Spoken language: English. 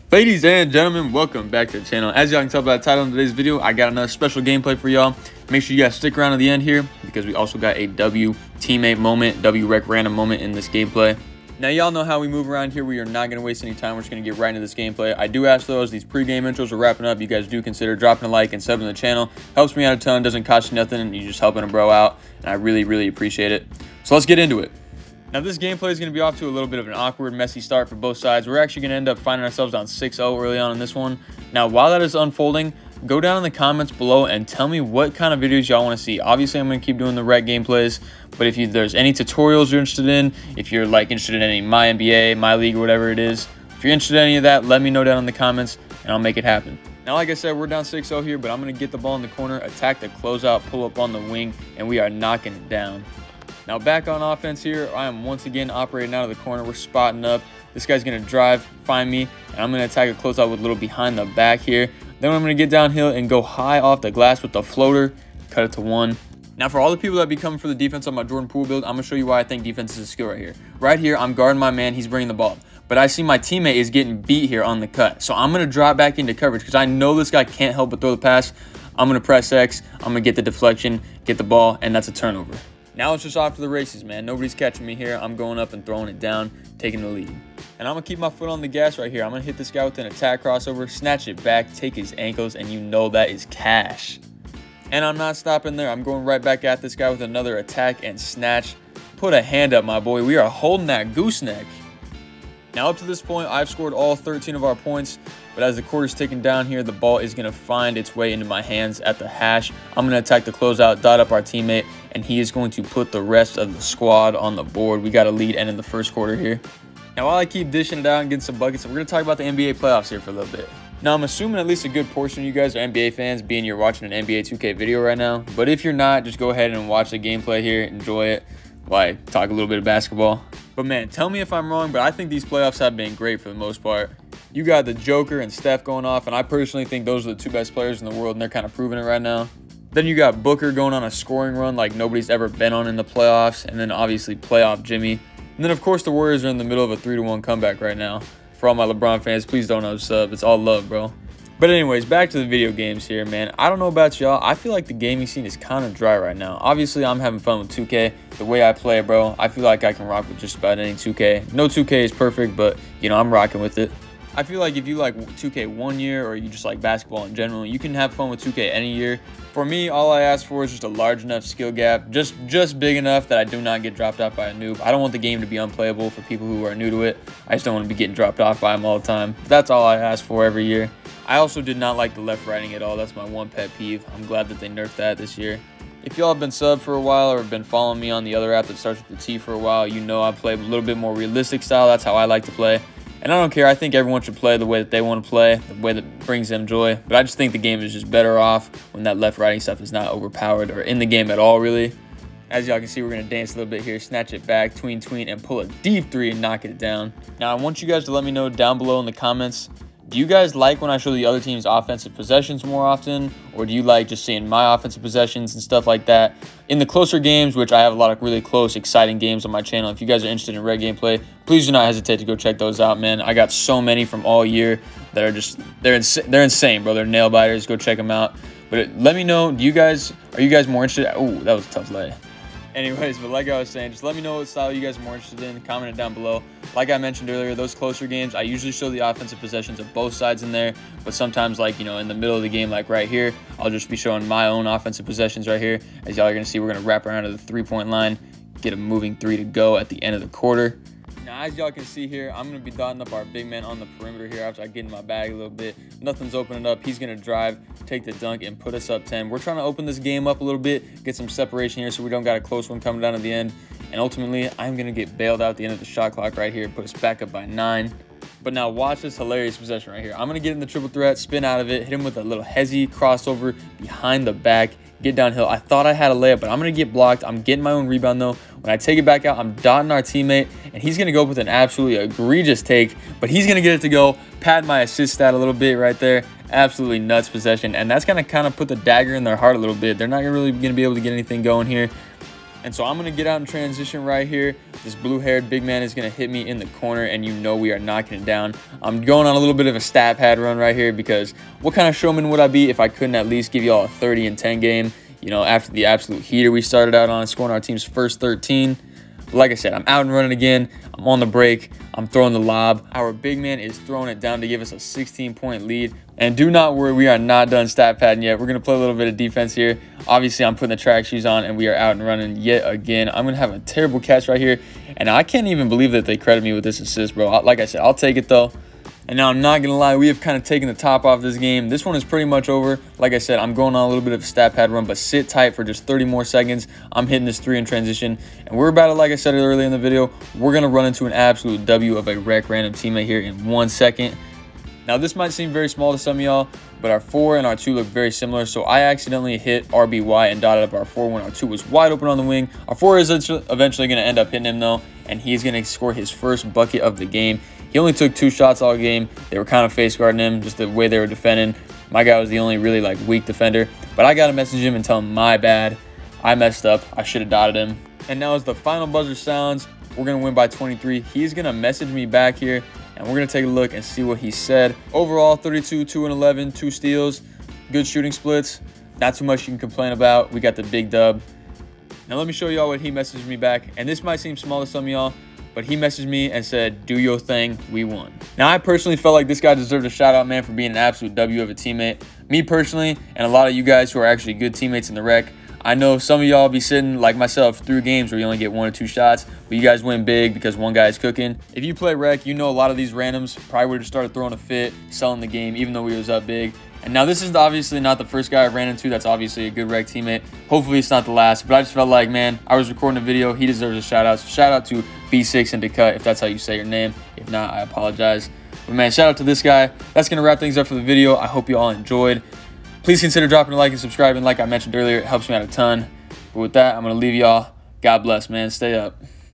Ladies and gentlemen, welcome back to the channel. As y'all can tell by the title of today's video, I got another special gameplay for y'all. Make sure you guys stick around to the end here because we also got a W teammate moment, W rec random moment in this gameplay. Now, y'all know how we move around here. We are not going to waste any time. We're just going to get right into this gameplay. I do ask, though, as these pre-game intros are wrapping up, you guys do consider dropping a like and subbing to the channel. Helps me out a ton, doesn't cost you nothing, and you're just helping a bro out, and I really, really appreciate it. So let's get into it. Now, this gameplay is going to be off to a little bit of an awkward, messy start for both sides. We're actually going to end up finding ourselves down 6-0 early on in this one. Now, while that is unfolding, go down in the comments below and tell me what kind of videos y'all want to see. Obviously, I'm going to keep doing the rec gameplays, but if there's any tutorials you're interested in, if you're like interested in any My NBA, My League, or whatever it is, if you're interested in any of that, let me know down in the comments, and I'll make it happen. Now, like I said, we're down 6-0 here, but I'm going to get the ball in the corner, attack the closeout, pull up on the wing, and we are knocking it down. Now, back on offense here, I am once again operating out of the corner. We're spotting up. This guy's going to drive, find me, and I'm going to attack a closeout with a little behind the back here. Then I'm going to get downhill and go high off the glass with the floater, cut it to one. Now, for all the people that be coming for the defense on my Jordan Poole build, I'm going to show you why I think defense is a skill right here. Right here, I'm guarding my man. He's bringing the ball. But I see my teammate is getting beat here on the cut. So I'm going to drop back into coverage because I know this guy can't help but throw the pass. I'm going to press X. I'm going to get the deflection, get the ball, and that's a turnover. Now it's just off to the races, man. Nobody's catching me here. I'm going up and throwing it down, taking the lead. And I'm going to keep my foot on the gas right here. I'm going to hit this guy with an attack crossover, snatch it back, take his ankles, and you know that is cash. And I'm not stopping there. I'm going right back at this guy with another attack and snatch. Put a hand up, my boy. We are holding that gooseneck. Now, up to this point, I've scored all 13 of our points, but as the quarter's ticking down here, the ball is going to find its way into my hands at the hash. I'm going to attack the closeout, dot up our teammate, and he is going to put the rest of the squad on the board. We got a lead ending the first quarter here. Now, while I keep dishing it out and getting some buckets, we're going to talk about the NBA playoffs here for a little bit. Now, I'm assuming at least a good portion of you guys are NBA fans, being you're watching an NBA 2K video right now. But if you're not, just go ahead and watch the gameplay here, enjoy it, while I talk a little bit of basketball. But man, tell me if I'm wrong, but I think these playoffs have been great for the most part. You got the Joker and Steph going off, and I personally think those are the two best players in the world, and they're kind of proving it right now. Then you got Booker going on a scoring run like nobody's ever been on in the playoffs, and then obviously playoff Jimmy. And then, of course, the Warriors are in the middle of a 3-1 comeback right now. For all my LeBron fans, please don't unsub. It's all love, bro. But anyways, back to the video games here, man. I don't know about y'all. I feel like the gaming scene is kind of dry right now. Obviously, I'm having fun with 2K. The way I play, bro, I feel like I can rock with just about any 2K. No 2K is perfect, but, you know, I'm rocking with it. I feel like if you like 2K one year or you just like basketball in general, you can have fun with 2K any year. For me, all I ask for is just a large enough skill gap, just big enough that I do not get dropped off by a noob. I don't want the game to be unplayable for people who are new to it. I just don't want to be getting dropped off by them all the time. That's all I ask for every year. I also did not like the left writing at all. That's my one pet peeve. I'm glad that they nerfed that this year. If y'all have been subbed for a while or have been following me on the other app that starts with the T for a while, you know I play a little bit more realistic style. That's how I like to play. And I don't care. I think everyone should play the way that they want to play, the way that brings them joy. But I just think the game is just better off when that left writing stuff is not overpowered or in the game at all, really. As y'all can see, we're going to dance a little bit here, snatch it back, tween, and pull a deep three and knock it down. Now, I want you guys to let me know down below in the comments, do you guys like when I show the other team's offensive possessions more often? Or do you like just seeing my offensive possessions and stuff like that? In the closer games, which I have a lot of really close, exciting games on my channel. If you guys are interested in red gameplay, please do not hesitate to go check those out, man. I got so many from all year that are just, they're insane, bro. They're nail biters. Go check them out. But let me know, are you guys more interested? Oh, that was a tough lay. Anyways, but like I was saying, just let me know what style you guys are more interested in. Comment it down below. Like I mentioned earlier, those closer games, I usually show the offensive possessions of both sides in there. But sometimes, like, you know, in the middle of the game, like right here, I'll just be showing my own offensive possessions right here. As y'all are going to see, we're going to wrap around to the three-point line, get a moving three to go at the end of the quarter. Now, as y'all can see here, I'm going to be dotting up our big man on the perimeter here after I get in my bag a little bit. Nothing's opening up. He's going to drive, take the dunk, and put us up 10. We're trying to open this game up a little bit, get some separation here so we don't got a close one coming down at the end. And ultimately, I'm going to get bailed out at the end of the shot clock right here, put us back up by 9. But now watch this hilarious possession right here. I'm going to get in the triple threat, spin out of it, hit him with a little hezzy crossover behind the back, get downhill. I thought I had a layup, but I'm going to get blocked. I'm getting my own rebound, though. When I take it back out, I'm dotting our teammate, and he's going to go with an absolutely egregious take, but he's going to get it to go, pad my assist stat a little bit right there. Absolutely nuts possession, and that's going to kind of put the dagger in their heart a little bit. They're not really going to be able to get anything going here. And so I'm going to get out in transition right here. This blue-haired big man is going to hit me in the corner, and you know we are knocking it down. I'm going on a little bit of a stat pad run right here because what kind of showman would I be if I couldn't at least give y'all a 30-10 game, you know, after the absolute heater we started out on, scoring our team's first 13. But like I said, I'm out and running again. I'm on the break. I'm throwing the lob. Our big man is throwing it down to give us a 16-point lead. And do not worry, we are not done stat padding yet. We're going to play a little bit of defense here. Obviously, I'm putting the track shoes on, and we are out and running yet again. I'm going to have a terrible catch right here. And I can't even believe that they credit me with this assist, bro. Like I said, I'll take it, though. And now I'm not going to lie, we have kind of taken the top off this game. This one is pretty much over. Like I said, I'm going on a little bit of a stat pad run, but sit tight for just 30 more seconds. I'm hitting this 3 in transition. And we're about to, like I said earlier in the video, we're going to run into an absolute W of a rec random teammate here in 1 second. Now, this might seem very small to some of y'all, but our 4 and our 2 look very similar. So I accidentally hit RBY and dotted up our 4 when our 2 was wide open on the wing. Our 4 is eventually going to end up hitting him, though, and he's going to score his first bucket of the game. He only took 2 shots all game. They were kind of face guarding him, just the way they were defending. My guy was the only really weak defender. But I got to message him and tell him my bad. I messed up. I should have dotted him. And now as the final buzzer sounds, we're going to win by 23. He's going to message me back here, and we're going to take a look and see what he said. Overall, 32, 2 and 11, 2 steals, good shooting splits. Not too much you can complain about. We got the big dub. Now let me show y'all what he messaged me back. And this might seem small to some of y'all, but he messaged me and said, "Do your thing, we won." Now, I personally felt like this guy deserved a shout out, man, for being an absolute W of a teammate. Me personally, and a lot of you guys who are actually good teammates in the rec, I know some of y'all be sitting like myself through games where you only get 1 or 2 shots, but you guys win big because one guy is cooking. If you play rec, you know a lot of these randoms probably would have started throwing a fit, selling the game, even though we was up big. And now this is obviously not the first guy I've ran into that's obviously a good rec teammate. Hopefully it's not the last, but I just felt like, man, I was recording a video. He deserves a shout out. So shout out to B6 and Decut, if that's how you say your name. If not, I apologize. But man, shout out to this guy. That's going to wrap things up for the video. I hope you all enjoyed. Please consider dropping a like and subscribing. Like I mentioned earlier, it helps me out a ton. But with that, I'm going to leave y'all. God bless, man. Stay up.